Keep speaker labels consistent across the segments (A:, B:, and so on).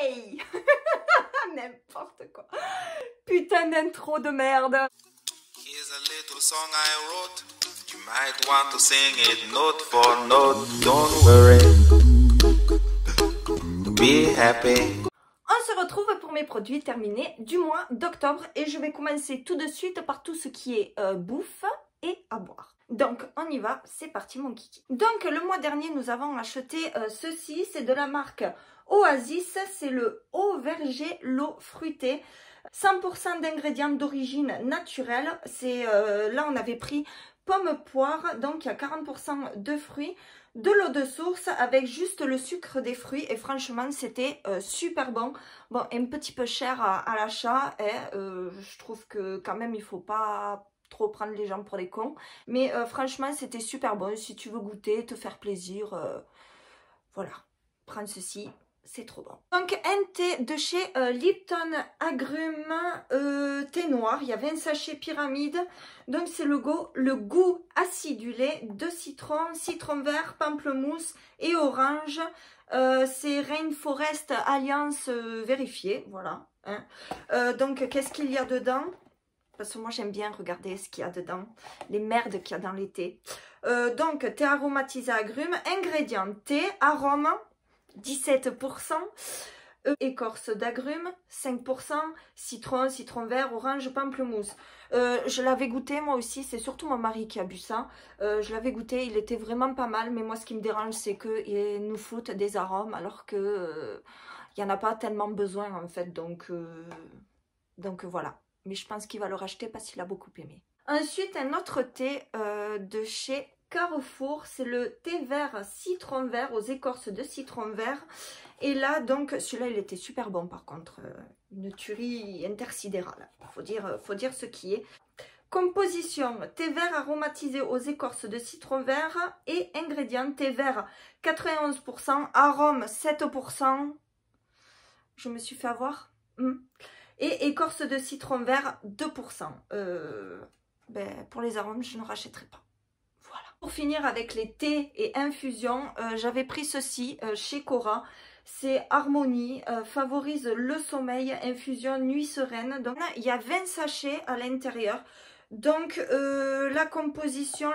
A: Hey. N'importe quoi. Putain d'intro de merde.
B: Here's a little song I wrote. You might want to sing it note for note. Don't worry. Be happy.
A: On se retrouve pour mes produits terminés du mois d'octobre et je vais commencer tout de suite par tout ce qui est bouffe et à boire. Donc on y va, c'est parti mon kiki. Donc le mois dernier nous avons acheté ceci, c'est de la marque Oasis, c'est le eau verger l'eau fruitée. 100% d'ingrédients d'origine naturelle, c'est là on avait pris pomme poire, donc il y a 40% de fruits, de l'eau de source avec juste le sucre des fruits et franchement c'était super bon. Bon, un petit peu cher à l'achat et je trouve que quand même il faut pas trop prendre les gens pour des cons, mais franchement c'était super bon. Si tu veux goûter, te faire plaisir, voilà, prends ceci. C'est trop bon. Donc un thé de chez Lipton Agrumes, thé noir. Il y avait un sachet pyramide. Donc c'est le goût acidulé de citron, citron vert, pamplemousse et orange. C'est Rainforest Alliance vérifié. Voilà. Hein. Donc qu'est-ce qu'il y a dedans? Parce que moi j'aime bien regarder ce qu'il y a dedans. Les merdes qu'il y a dans les thés. Donc thé aromatisé agrumes. Ingrédients thé, arôme 17%, écorce d'agrumes 5%, citron, citron vert, orange, pamplemousse. Je l'avais goûté moi aussi, c'est surtout mon mari qui a bu ça. Je l'avais goûté, il était vraiment pas mal, mais moi ce qui me dérange c'est qu'il nous fout des arômes alors que il n'y en a pas tellement besoin en fait, donc voilà. Mais je pense qu'il va le racheter parce qu'il a beaucoup aimé. Ensuite un autre thé de chez Carrefour, c'est le thé vert citron vert aux écorces de citron vert. Et là donc celui-là il était super bon par contre, une tuerie intersidérale, faut dire ce qui est. Composition, thé vert aromatisé aux écorces de citron vert et ingrédients, thé vert 91%, arôme 7%, je me suis fait avoir, et écorce de citron vert 2%. Pour les arômes je ne rachèterai pas. Pour finir avec les thés et infusions, j'avais pris ceci chez Cora. C'est Harmonie, favorise le sommeil, infusion nuit sereine. Donc là, il y a 20 sachets à l'intérieur. Donc la composition,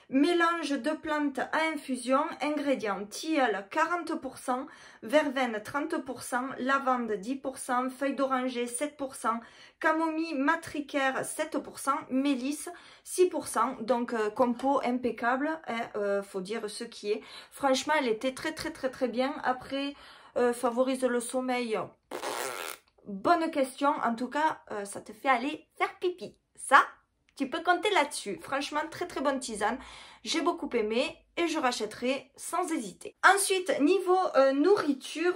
A: mélange de plantes à infusion, ingrédients, tilleul 40%, verveine 30%, lavande 10%, feuille d'oranger 7%, camomille matricaire 7%, mélisse 6%, donc compo impeccable, faut dire ce qui est. Franchement elle était très bien. Après favorise le sommeil. Bonne question, en tout cas, ça te fait aller faire pipi. Ça, tu peux compter là-dessus. Franchement, très bonne tisane. J'ai beaucoup aimé et je rachèterai sans hésiter. Ensuite, niveau nourriture,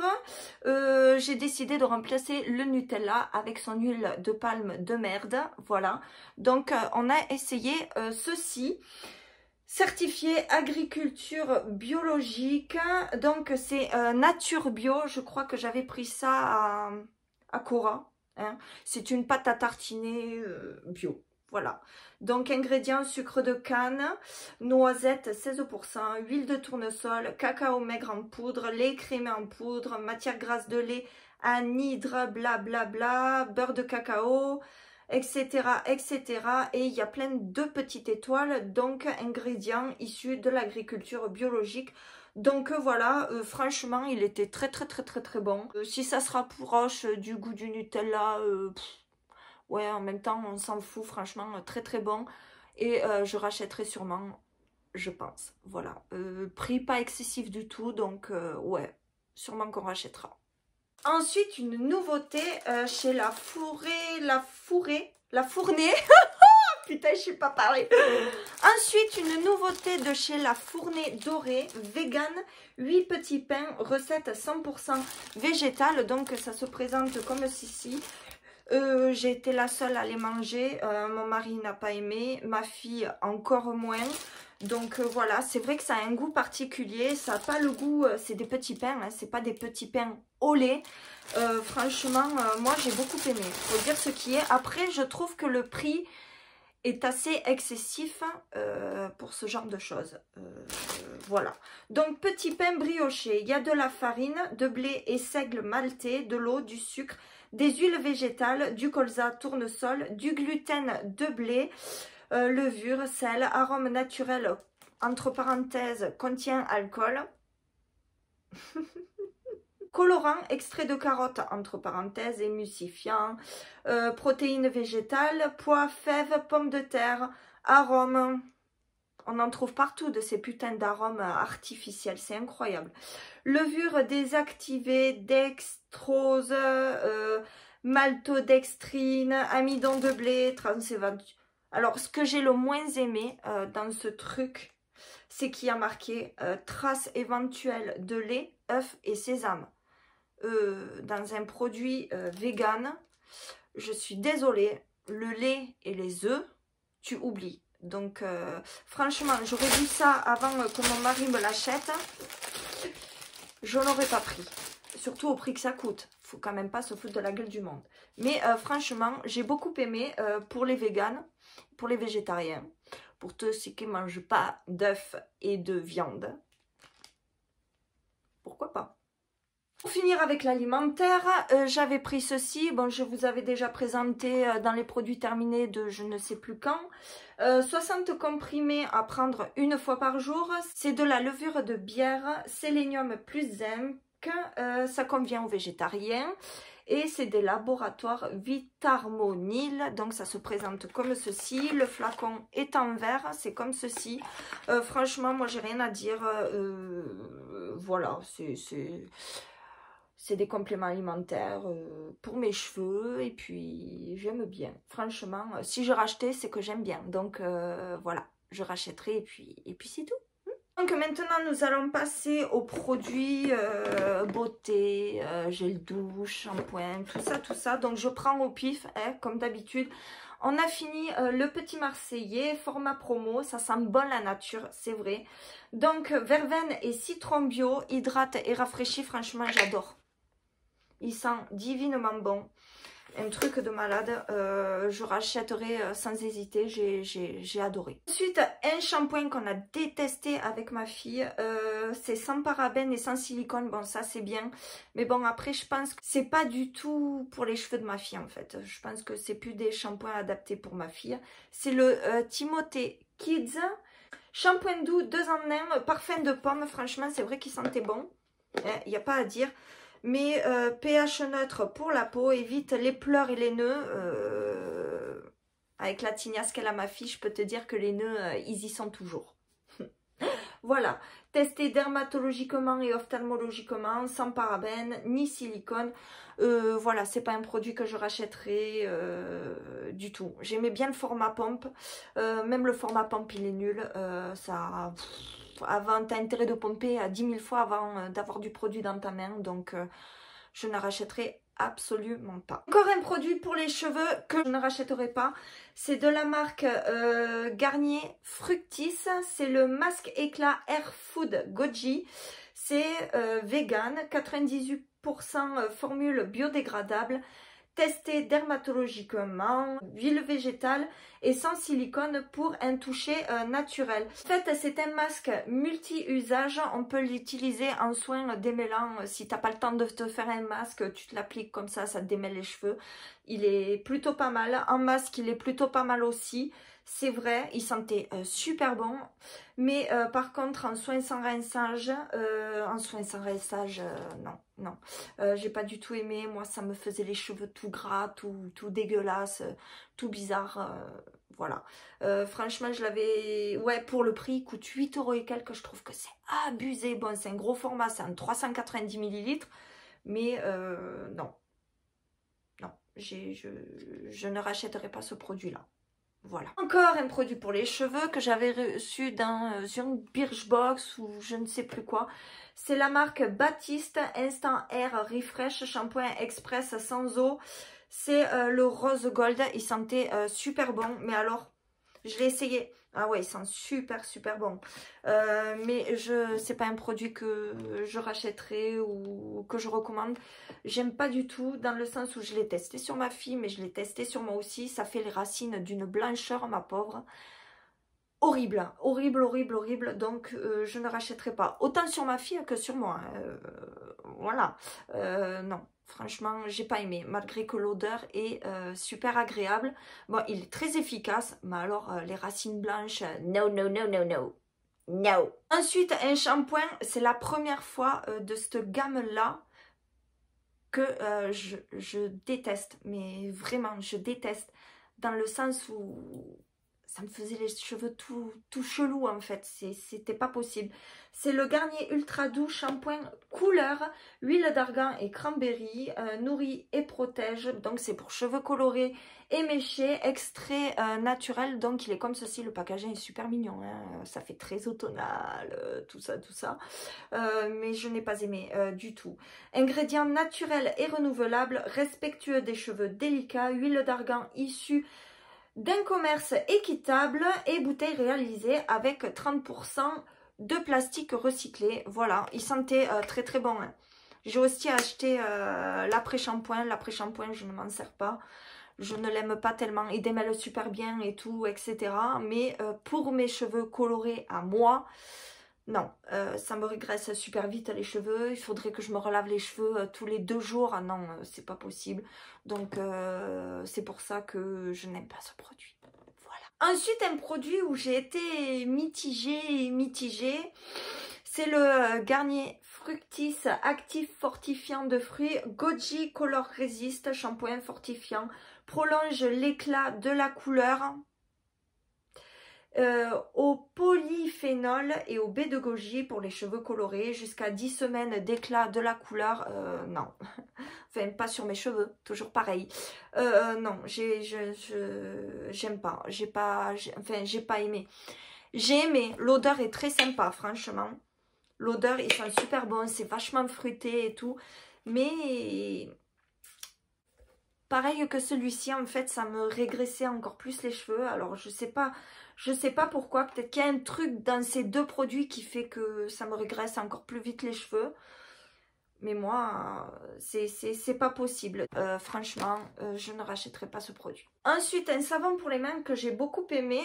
A: j'ai décidé de remplacer le Nutella avec son huile de palme de merde. Voilà, donc on a essayé ceci. Certifié agriculture biologique. Donc c'est nature bio. Je crois que j'avais pris ça à Cora, hein. C'est une pâte à tartiner bio, voilà. Donc ingrédients, sucre de canne, noisette 16%, huile de tournesol, cacao maigre en poudre, lait écrémé en poudre, matière grasse de lait, anhydre, blablabla, beurre de cacao, etc. Et il y a plein de petites étoiles, donc ingrédients issus de l'agriculture biologique. Donc voilà, franchement il était très bon. Si ça se rapproche du goût du Nutella, ouais, en même temps on s'en fout, franchement très bon. Et je rachèterai sûrement, je pense. Voilà, prix pas excessif du tout, donc ouais, sûrement qu'on rachètera. Ensuite une nouveauté chez la Fournée. Putain, je sais pas parler. Ensuite, une nouveauté de chez La Fournée Dorée, vegan, 8 petits pains, recette 100% végétale. Donc, ça se présente comme ceci. J'ai été la seule à les manger. Mon mari n'a pas aimé, ma fille encore moins. Donc voilà, c'est vrai que ça a un goût particulier. Ça n'a pas le goût, c'est des petits pains, hein, c'est pas des petits pains au lait. Franchement, moi j'ai beaucoup aimé. Faut dire ce qui est. Après, je trouve que le prix est assez excessif pour ce genre de choses. Voilà. Donc, petit pain brioché. Il y a de la farine, de blé et seigle maltais, de l'eau, du sucre, des huiles végétales, du colza, tournesol, du gluten de blé, levure, sel, arôme naturel, entre parenthèses, contient alcool. Colorant, extrait de carotte, entre parenthèses, émulsifiant, protéines végétales, pois, fèves, pommes de terre, arômes. On en trouve partout de ces putains d'arômes artificiels, c'est incroyable. Levure désactivée, dextrose, maltodextrine, amidon de blé, transéventuel. Alors, ce que j'ai le moins aimé dans ce truc, c'est qu'il y a marqué trace éventuelle de lait, œufs et sésame. Dans un produit vegan, je suis désolée, le lait et les œufs, tu oublies. Donc, franchement, j'aurais vu ça avant que mon mari me l'achète. Je n'aurais pas pris. Surtout au prix que ça coûte. Faut quand même pas se foutre de la gueule du monde. Mais franchement, j'ai beaucoup aimé pour les véganes, pour les végétariens, pour ceux qui ne mangent pas d'œufs et de viande. Pourquoi pas? Pour finir avec l'alimentaire, j'avais pris ceci. Bon, je vous avais déjà présenté dans les produits terminés de je ne sais plus quand. 60 comprimés à prendre une fois par jour. C'est de la levure de bière, sélénium plus zinc. Ça convient aux végétariens. Et c'est des laboratoires Vitarmonil. Donc ça se présente comme ceci. Le flacon est en verre. C'est comme ceci. Franchement, moi j'ai rien à dire. Voilà, c'est des compléments alimentaires pour mes cheveux et puis j'aime bien. Franchement, si je rachetais, c'est que j'aime bien. Donc voilà, je rachèterai et puis c'est tout. Donc maintenant, nous allons passer aux produits beauté, gel douche, shampoing, tout ça. Donc je prends au pif, hein, comme d'habitude. On a fini le petit Marseillais, format promo, ça sent bon la nature, c'est vrai. Donc verveine et citron bio, hydrate et rafraîchit, franchement j'adore. Il sent divinement bon. Un truc de malade. Je rachèterai sans hésiter. J'ai adoré. Ensuite, un shampoing qu'on a détesté avec ma fille. C'est sans parabènes et sans silicone. Bon, ça c'est bien. Mais bon, après, je pense que c'est pas du tout pour les cheveux de ma fille en fait. Je pense que c'est plus des shampoings adaptés pour ma fille. C'est le Timothée Kids. Shampoing doux 2 en 1. Parfum de pomme. Franchement, c'est vrai qu'il sentait bon. Il n'y a pas à dire. Mais pH neutre pour la peau, évite les pleurs et les nœuds. Avec la tignasse qu'elle a ma fille, je peux te dire que les nœuds, ils y sont toujours. Voilà, testé dermatologiquement et ophtalmologiquement, sans parabènes, ni silicone. Voilà, c'est pas un produit que je rachèterai du tout. J'aimais bien le format pompe. Même le format pompe, il est nul. Avant, tu as intérêt de pomper à 10 000 fois avant d'avoir du produit dans ta main. Donc, je ne rachèterai absolument pas. Encore un produit pour les cheveux que je ne rachèterai pas. C'est de la marque Garnier Fructis. C'est le masque éclat Air Food Goji. C'est vegan, 98% formule biodégradable. Testé dermatologiquement, huile végétale et sans silicone pour un toucher naturel. En fait, c'est un masque multi-usage. On peut l'utiliser en soin démêlant. Si tu n'as pas le temps de te faire un masque, tu te l'appliques comme ça te démêle les cheveux. Il est plutôt pas mal. En masque, il est plutôt pas mal aussi. C'est vrai, il sentait super bon. Mais par contre, en soins sans rinçage, non. J'ai pas du tout aimé. Moi, ça me faisait les cheveux tout gras, tout dégueulasse, tout bizarre. Voilà. Franchement, je l'avais... Ouais, pour le prix, il coûte 8 € et quelques. Je trouve que c'est abusé. Bon, c'est un gros format, c'est en 390 ml. Mais non. Non, je ne rachèterai pas ce produit-là. Voilà. Encore un produit pour les cheveux que j'avais reçu dans une Birchbox ou je ne sais plus quoi. C'est la marque Baptiste Instant Air Refresh Shampoing Express sans eau. C'est le rose gold. Il sentait super bon. Mais alors, Je l'ai essayé. Ah ouais, ils sont super super bons. Mais c'est pas un produit que je rachèterai ou que je recommande. J'aime pas du tout, dans le sens où je l'ai testé sur ma fille, mais je l'ai testé sur moi aussi. Ça fait les racines d'une blancheur, ma pauvre. Horrible, horrible, horrible, horrible. Donc je ne rachèterai pas. Autant sur ma fille que sur moi. Voilà. Non. Franchement, j'ai pas aimé, malgré que l'odeur est super agréable. Bon, il est très efficace, mais alors les racines blanches, no, no, no, no, no. No. Ensuite, un shampoing, c'est la première fois de cette gamme-là que je déteste. Mais vraiment, je déteste. Dans le sens où ça me faisait les cheveux tout chelou en fait, c'était pas possible. C'est le Garnier Ultra Doux Shampoing Couleur, huile d'argan et cranberry, nourrit et protège. Donc c'est pour cheveux colorés et méchés, extrait naturel. Donc il est comme ceci, le packaging est super mignon, hein. Ça fait très automnal, tout ça, tout ça. Mais je n'ai pas aimé du tout. Ingrédients naturels et renouvelables, respectueux des cheveux délicats, huile d'argan issue d'un commerce équitable et bouteille réalisée avec 30% de plastique recyclé. Voilà, il sentait très très bon, hein. J'ai aussi acheté l'après-shampoing. L'après-shampoing, je ne m'en sers pas. Je ne l'aime pas tellement. Il démêle super bien et tout, etc. Mais pour mes cheveux colorés à moi, non, ça me régresse super vite les cheveux. Il faudrait que je me relave les cheveux tous les 2 jours. Ah non, c'est pas possible. Donc c'est pour ça que je n'aime pas ce produit. Voilà. Ensuite, un produit où j'ai été mitigée, c'est le Garnier Fructis Actif Fortifiant de fruits Goji Color Resist Shampoing fortifiant. Prolonge l'éclat de la couleur. Au polyphénol et au baie de goji pour les cheveux colorés, jusqu'à 10 semaines d'éclat de la couleur. Non, enfin pas sur mes cheveux, toujours pareil. Non, j'aime pas, j'ai pas aimé. J'ai aimé, l'odeur est très sympa franchement. L'odeur, ils sont super bons, c'est vachement fruité et tout, mais pareil que celui-ci, en fait, ça me régressait encore plus les cheveux. Alors, je sais pas pourquoi. Peut-être qu'il y a un truc dans ces 2 produits qui fait que ça me régresse encore plus vite les cheveux. Mais moi, c'est pas possible. Franchement, je ne rachèterai pas ce produit. Ensuite, un savon pour les mains que j'ai beaucoup aimé,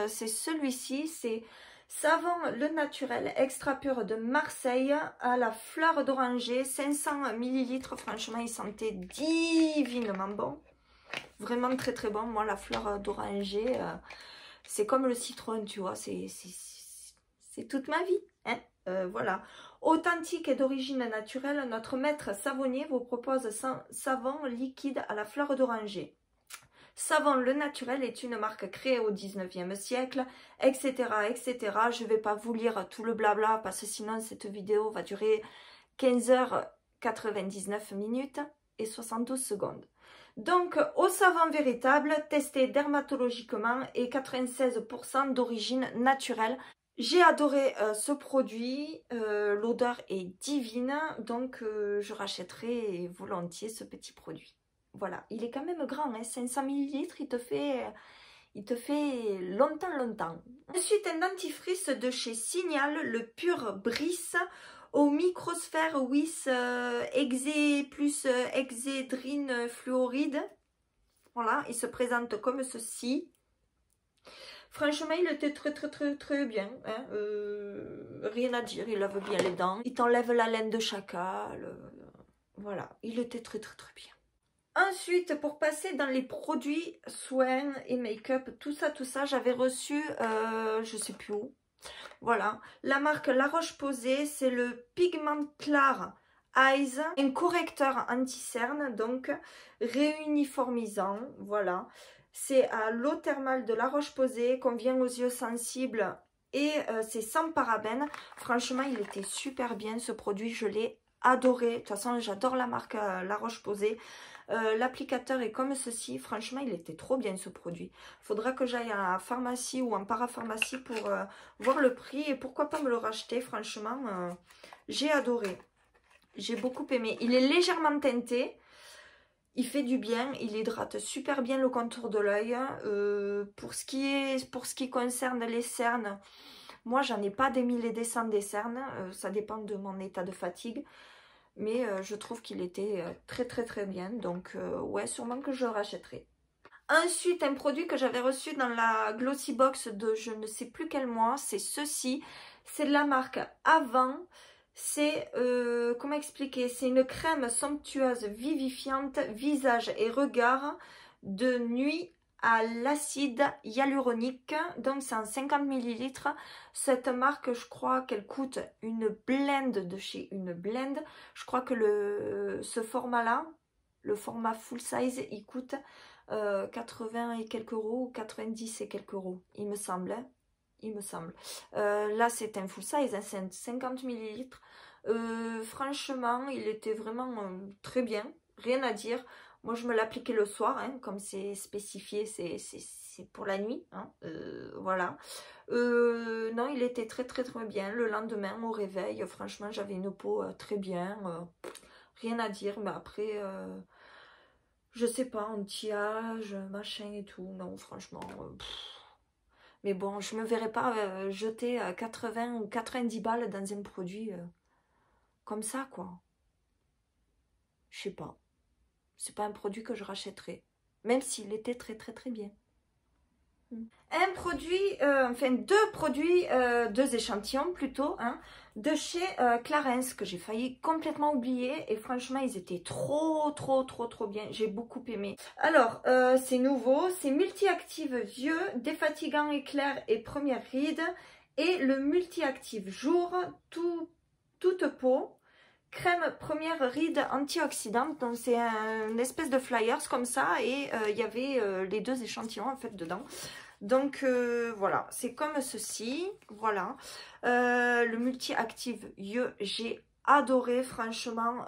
A: c'est celui-ci. C'est savon Le Naturel Extra Pur de Marseille à la fleur d'oranger, 500 ml. Franchement, il sentait divinement bon. Vraiment très très bon. Moi, la fleur d'oranger, c'est comme le citron, tu vois. C'est toute ma vie, hein. Voilà. Authentique et d'origine naturelle, notre maître savonnier vous propose un savon liquide à la fleur d'oranger. Savon Le Naturel est une marque créée au 19e siècle, etc., etc. Je ne vais pas vous lire tout le blabla parce que sinon cette vidéo va durer 15h99 minutes et 72 secondes. Donc, au savon véritable, testé dermatologiquement et 96% d'origine naturelle. J'ai adoré ce produit, l'odeur est divine, donc je rachèterai volontiers ce petit produit. Voilà, il est quand même grand, hein, 500 ml, il te fait longtemps. Ensuite, un dentifrice de chez Signal, le Pur Brice, au microsphère WIS Exé plus Exédrine fluoride. Voilà, il se présente comme ceci. Franchement, il était très bien. Hein. Rien à dire, il lave bien les dents. Il t'enlève la laine de chacal. Voilà, il était très bien. Ensuite, pour passer dans les produits soins et make-up, tout ça, j'avais reçu, je sais plus où. Voilà, la marque La Roche-Posay, c'est le Pigment Clar Eyes, un correcteur anti-cerne, donc réuniformisant, voilà. C'est à l'eau thermale de La Roche-Posay, convient aux yeux sensibles et c'est sans parabènes. Franchement, il était super bien ce produit, je l'ai adoré. De toute façon, j'adore la marque La Roche-Posay. L'applicateur est comme ceci. Franchement, il était trop bien ce produit. Faudra que j'aille à la pharmacie ou en parapharmacie pour voir le prix et pourquoi pas me le racheter. Franchement, j'ai adoré. J'ai beaucoup aimé. Il est légèrement teinté. Il fait du bien, il hydrate super bien le contour de l'œil. Pour ce qui concerne les cernes, moi j'en ai pas des mille et des cents des cernes, ça dépend de mon état de fatigue. Mais je trouve qu'il était très très très bien, donc ouais, sûrement que je le rachèterai. Ensuite, un produit que j'avais reçu dans la Glossy Box de je ne sais plus quel mois, c'est ceci. C'est de la marque Avant. C'est, comment expliquer? C'est une crème somptueuse, vivifiante, visage et regard de nuit à l'acide hyaluronique. Donc, c'est en 50 ml. Cette marque, je crois qu'elle coûte une blende de chez une blende. Je crois que ce format-là, le format full size, il coûte 80 et quelques euros ou 90 et quelques euros, il me semble. Hein, il me semble. Là, c'est un full size, hein, c'est 50 ml. Franchement, il était vraiment très bien, rien à dire. Moi, je me l'appliquais le soir, hein, comme c'est spécifié, c'est pour la nuit. Hein, voilà. Non, il était très très très bien. Le lendemain, au réveil, franchement, j'avais une peau très bien. Rien à dire, mais après... je sais pas, anti-âge, machin et tout. Non, franchement. Mais bon, je me verrais pas jeter 80 ou 90 balles dans un produit comme ça, quoi. Je sais pas. C'est pas un produit que je rachèterais. Même s'il était très très très bien. Un produit, enfin deux produits, deux échantillons plutôt, hein, de chez Clarins que j'ai failli complètement oublier et franchement ils étaient trop bien, j'ai beaucoup aimé. Alors c'est nouveau, c'est multi-active yeux, défatigant éclair et première ride et le multi-active jour, toute peau. Crème première ride antioxydante, donc c'est une espèce de flyers comme ça et il y avait les deux échantillons en fait dedans. Donc voilà, c'est comme ceci, voilà. Le multi-active yeux, j'ai adoré franchement.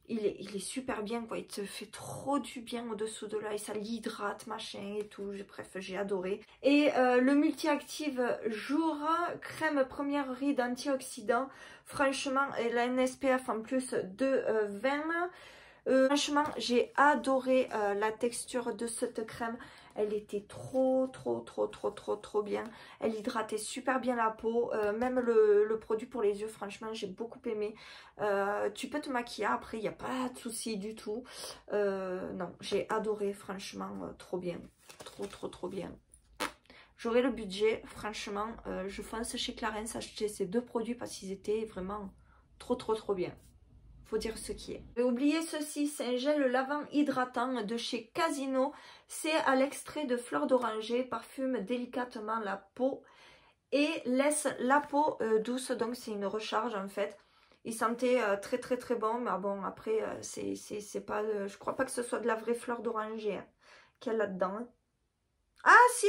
A: Il est super bien quoi, il te fait trop du bien au-dessous de l'œil, ça l'hydrate machin et tout, bref j'ai adoré. Et le multi-active jour, crème première ride antioxydant, franchement elle a un SPF en plus de 20. Franchement j'ai adoré la texture de cette crème, elle était trop bien, elle hydratait super bien la peau, même le produit pour les yeux franchement j'ai beaucoup aimé. Tu peux te maquiller après, il n'y a pas de souci du tout. Non, j'ai adoré franchement, trop bien, trop bien. J'aurai le budget, franchement, je fonce chez Clarins acheter ces deux produits parce qu'ils étaient vraiment trop bien. Faut dire ce qui est. J'ai oublié ceci, c'est un gel lavant hydratant de chez Casino. C'est à l'extrait de fleurs d'oranger, parfume délicatement la peau et laisse la peau douce. Donc c'est une recharge en fait. Il sentait très bon, mais bon après c'est pas, je crois pas que ce soit de la vraie fleur d'oranger hein, qu'il y a là-dedans. Ah si,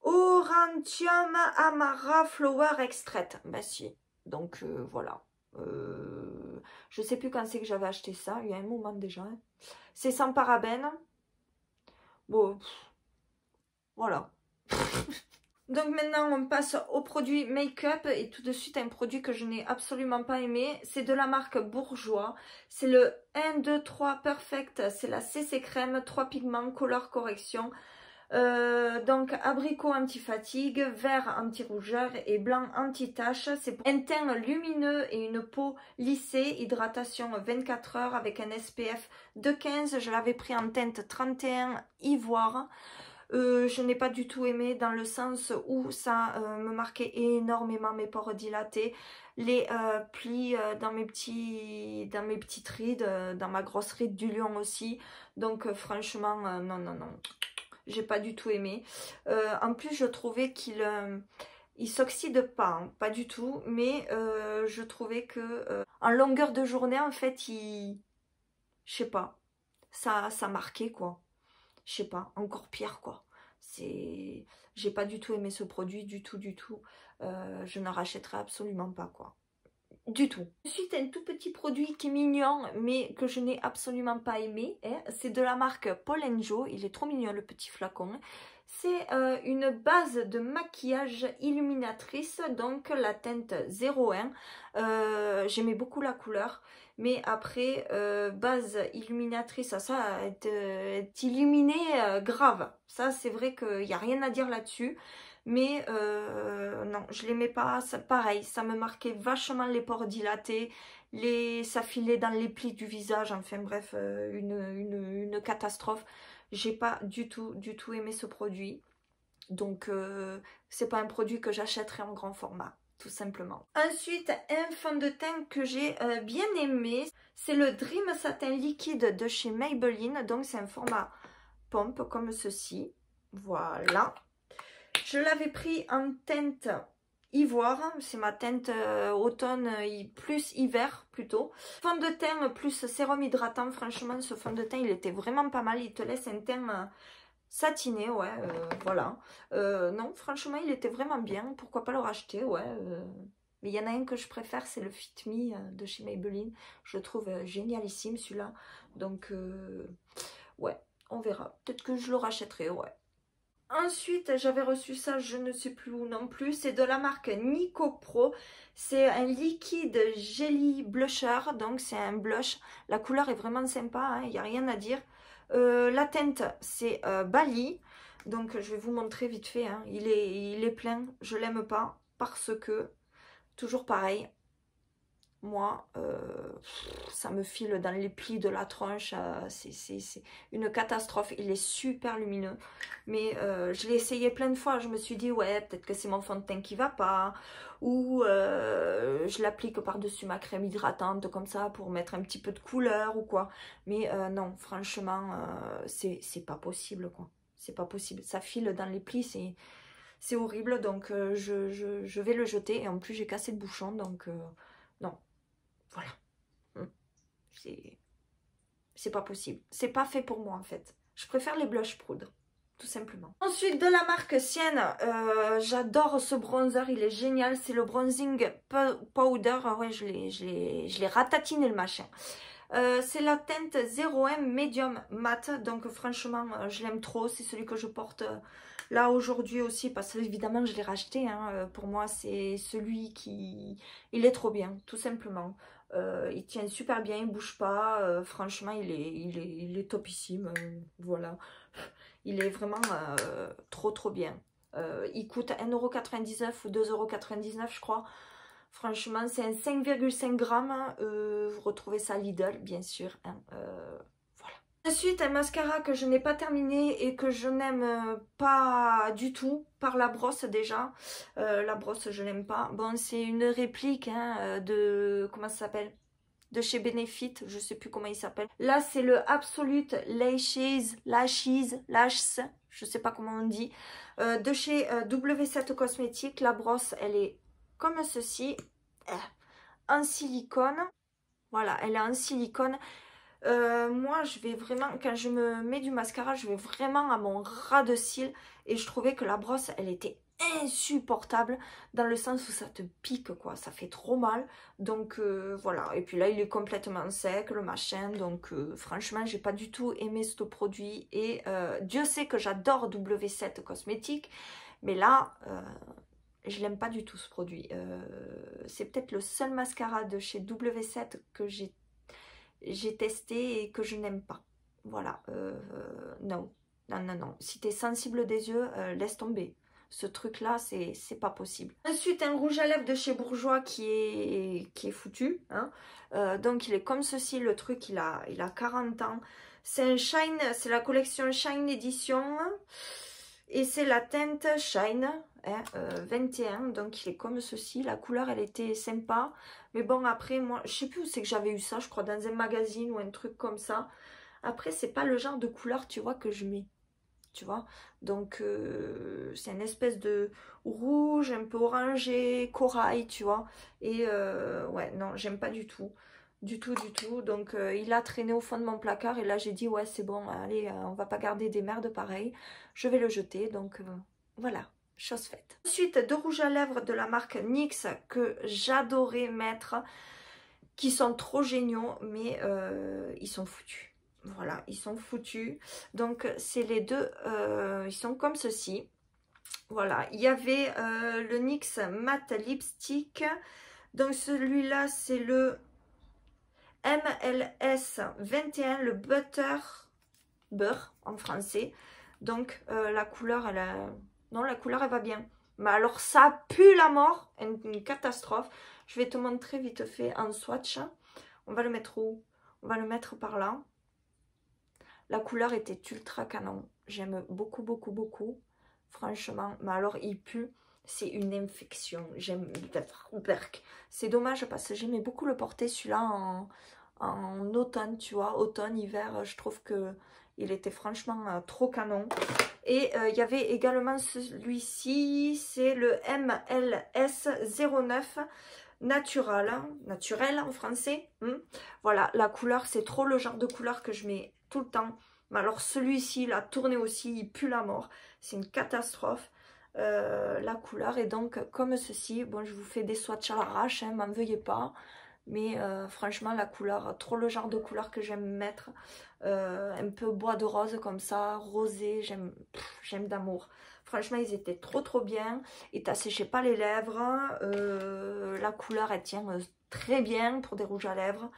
A: Aurantium Amara Flower Extract. Bah si, donc voilà. Je sais plus quand c'est que j'avais acheté ça, il y a un moment déjà. Hein. C'est sans parabènes. Bon, voilà. Donc maintenant on passe au produit make-up et tout de suite un produit que je n'ai absolument pas aimé. C'est de la marque Bourjois. C'est le 1, 2, 3 Perfect. C'est la CC Crème, 3 pigments, color correction. Donc abricot anti-fatigue, vert anti-rougeur et blanc anti-tache. C'est pour un teint lumineux et une peau lissée, hydratation 24 heures avec un SPF de 15. Je l'avais pris en teinte 31 ivoire. Je n'ai pas du tout aimé dans le sens où ça me marquait énormément mes pores dilatés, les plis dans mes petites rides, dans ma grosse ride du lion aussi. Donc franchement non. J'ai pas du tout aimé. En plus, je trouvais qu'il s'oxyde pas, hein, pas du tout. Mais je trouvais que en longueur de journée, en fait, je sais pas, ça marquait quoi. Je sais pas, encore pire quoi. J'ai pas du tout aimé ce produit, du tout. Je ne rachèterai absolument pas quoi. du tout. Ensuite, un tout petit produit qui est mignon, mais que je n'ai absolument pas aimé. Hein. C'est de la marque Paul & Joe. Il est trop mignon, le petit flacon. C'est une base de maquillage illuminatrice, donc la teinte 01. J'aimais beaucoup la couleur, mais après, base illuminatrice, ça est illuminé grave. Ça, c'est vrai qu'il n'y a rien à dire là-dessus. Mais non, je l'aimais pas. Pareil, ça me marquait vachement les pores dilatés, ça filait dans les plis du visage. Enfin bref, une catastrophe. J'ai pas du tout aimé ce produit. Donc c'est pas un produit que j'achèterai en grand format, tout simplement. Ensuite, un fond de teint que j'ai bien aimé, c'est le Dream Satin Liquide de chez Maybelline. Donc c'est un format pompe comme ceci. Voilà. Je l'avais pris en teinte ivoire, c'est ma teinte automne plus hiver plutôt. Fond de teint plus sérum hydratant, franchement ce fond de teint il était vraiment pas mal, il te laisse un teint satiné, ouais, voilà. Non, franchement il était vraiment bien, pourquoi pas le racheter, ouais. Mais il y en a un que je préfère, c'est le Fit Me de chez Maybelline, je le trouve génialissime celui-là, donc ouais, on verra, peut-être que je le rachèterai, ouais. Ensuite, j'avais reçu ça, je ne sais plus où non plus. C'est de la marque Nico Pro. C'est un liquide jelly blusher. Donc, c'est un blush. La couleur est vraiment sympa. Il n'y a rien à dire. La teinte, c'est Bali. Donc, je vais vous montrer vite fait. Hein. Il est plein. Je ne l'aime pas parce que, toujours pareil, moi, ça me file dans les plis de la tronche, c'est une catastrophe. Il est super lumineux, mais je l'ai essayé plein de fois. Je me suis dit, ouais, peut-être que c'est mon fond de teint qui va pas, ou je l'applique par-dessus ma crème hydratante, comme ça, pour mettre un petit peu de couleur ou quoi. Mais non, franchement, c'est pas possible, quoi. C'est pas possible. Ça file dans les plis, c'est horrible, donc je vais le jeter. Et en plus, j'ai cassé le bouchon, donc non. Voilà, c'est pas possible. C'est pas fait pour moi en fait. Je préfère les blush poudre, tout simplement. Ensuite de la marque Sienne, j'adore ce bronzer, il est génial. C'est le bronzing powder. Ouais, je l'ai ratatiné le machin. C'est la teinte 01 Medium Matte. Donc franchement, je l'aime trop. C'est celui que je porte là aujourd'hui aussi. Parce que évidemment, je l'ai racheté. Hein. Pour moi, c'est celui qui... Il est trop bien, tout simplement. Il tient super bien, il bouge pas. Franchement, il est topissime. Voilà. Il est vraiment trop bien. Il coûte 1,99 € ou 2,99 € je crois. Franchement, c'est un 5,5 grammes. Vous retrouvez ça à Lidl, bien sûr. Hein, voilà. Ensuite, un mascara que je n'ai pas terminé et que je n'aime pas du tout. Par la brosse déjà. La brosse, je n'aime pas. Bon, c'est une réplique hein, de... Comment ça s'appelle ? De chez Benefit, je ne sais plus comment il s'appelle. Là, c'est le Absolute Lashes, je ne sais pas comment on dit. De chez W7 Cosmetics. La brosse, elle est comme ceci, en silicone. Voilà, elle est en silicone. Moi, je vais vraiment, quand je me mets du mascara, je vais vraiment à mon ras de cils. Et je trouvais que la brosse, elle était insupportable. Dans le sens où ça te pique, quoi. Ça fait trop mal. Donc, voilà. Et puis là, il est complètement sec, le machin. Donc, franchement, j'ai pas du tout aimé ce produit. Et Dieu sait que j'adore W7 Cosmetics. Mais là... je l'aime pas du tout ce produit. C'est peut-être le seul mascara de chez W7 que j'ai testé et que je n'aime pas. Voilà. Non. Si tu es sensible des yeux, laisse tomber. Ce truc-là, c'est pas possible. Ensuite, un rouge à lèvres de chez Bourjois qui est foutu. Hein. Donc, il est comme ceci. Le truc, il a 40 ans. C'est un Shine, c'est la collection Shine Edition. Et c'est la teinte Shine. 21, donc il est comme ceci. La couleur elle était sympa, mais bon après moi je sais plus où c'est que j'avais eu ça, je crois dans un magazine ou un truc comme ça. Après c'est pas le genre de couleur tu vois que je mets, tu vois, donc c'est une espèce de rouge un peu orangé corail, tu vois, et ouais non j'aime pas du tout. Donc il a traîné au fond de mon placard et là j'ai dit ouais c'est bon, allez on va pas garder des merdes pareilles, je vais le jeter, donc voilà. chose faite. Ensuite, de rouge à lèvres de la marque NYX que j'adorais mettre, qui sont trop géniaux, mais ils sont foutus. Voilà, ils sont foutus. Donc, c'est les deux, ils sont comme ceci. Voilà, il y avait le NYX Matte Lipstick. Donc, celui-là, c'est le MLS 21, le Beurre en français. Donc, la couleur, non, la couleur, elle va bien. Mais alors, ça pue la mort, une catastrophe. Je vais te montrer vite fait en swatch. On va le mettre où? On va le mettre par là. La couleur était ultra canon. J'aime beaucoup, beaucoup, beaucoup. Franchement, mais alors il pue. C'est une infection. J'aime. C'est dommage parce que j'aimais beaucoup le porter celui-là en automne, tu vois. Automne, hiver, je trouve que il était franchement trop canon. Et il y avait également celui-ci. C'est le MLS 09 naturel en français. Voilà, la couleur, c'est trop le genre de couleur que je mets tout le temps. Mais alors celui-ci, la tournée aussi, il pue la mort. C'est une catastrophe. La couleur est donc comme ceci. Bon, je vous fais des swatchs à l'arrache, hein, m'en veuillez pas. Mais franchement, la couleur, trop le genre de couleur que j'aime mettre. Un peu bois de rose comme ça, rosé, j'aime d'amour. Franchement, ils étaient trop bien. Ils t'asséchaient pas les lèvres. La couleur, elle tient très bien pour des rouges à lèvres.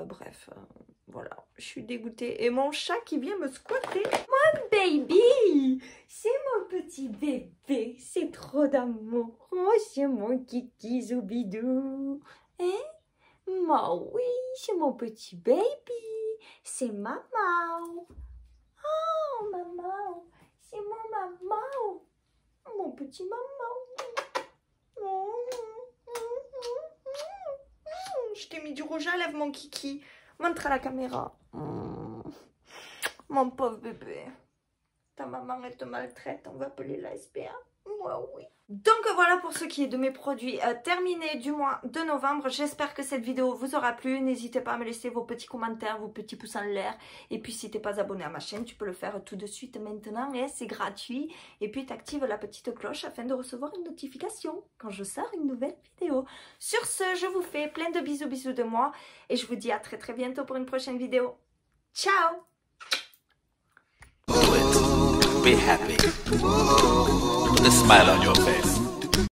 A: Bref, voilà, je suis dégoûtée. Et mon chat qui vient me squatter. Mon baby, c'est mon petit bébé. C'est trop d'amour. Oh, c'est mon kiki zoubidou. Hein? Moi, oui, c'est mon petit baby. C'est maman. Oh, maman. C'est mon maman. Mon petit maman. Je t'ai mis du rouge à lèvres, mon kiki. Montre à la caméra. Mon pauvre bébé. Ta maman, elle te maltraite. On va appeler la SPA. Moi, oui. Donc voilà pour ce qui est de mes produits terminés du mois de novembre. J'espère que cette vidéo vous aura plu. N'hésitez pas à me laisser vos petits commentaires, vos petits pouces en l'air. Et puis si tu n'es pas abonné à ma chaîne, tu peux le faire tout de suite maintenant. Et c'est gratuit. Et puis tu actives la petite cloche afin de recevoir une notification quand je sors une nouvelle vidéo. Sur ce, je vous fais plein de bisous de moi. Et je vous dis à très bientôt pour une prochaine vidéo. Ciao!
B: Be happy. Put a smile on your face.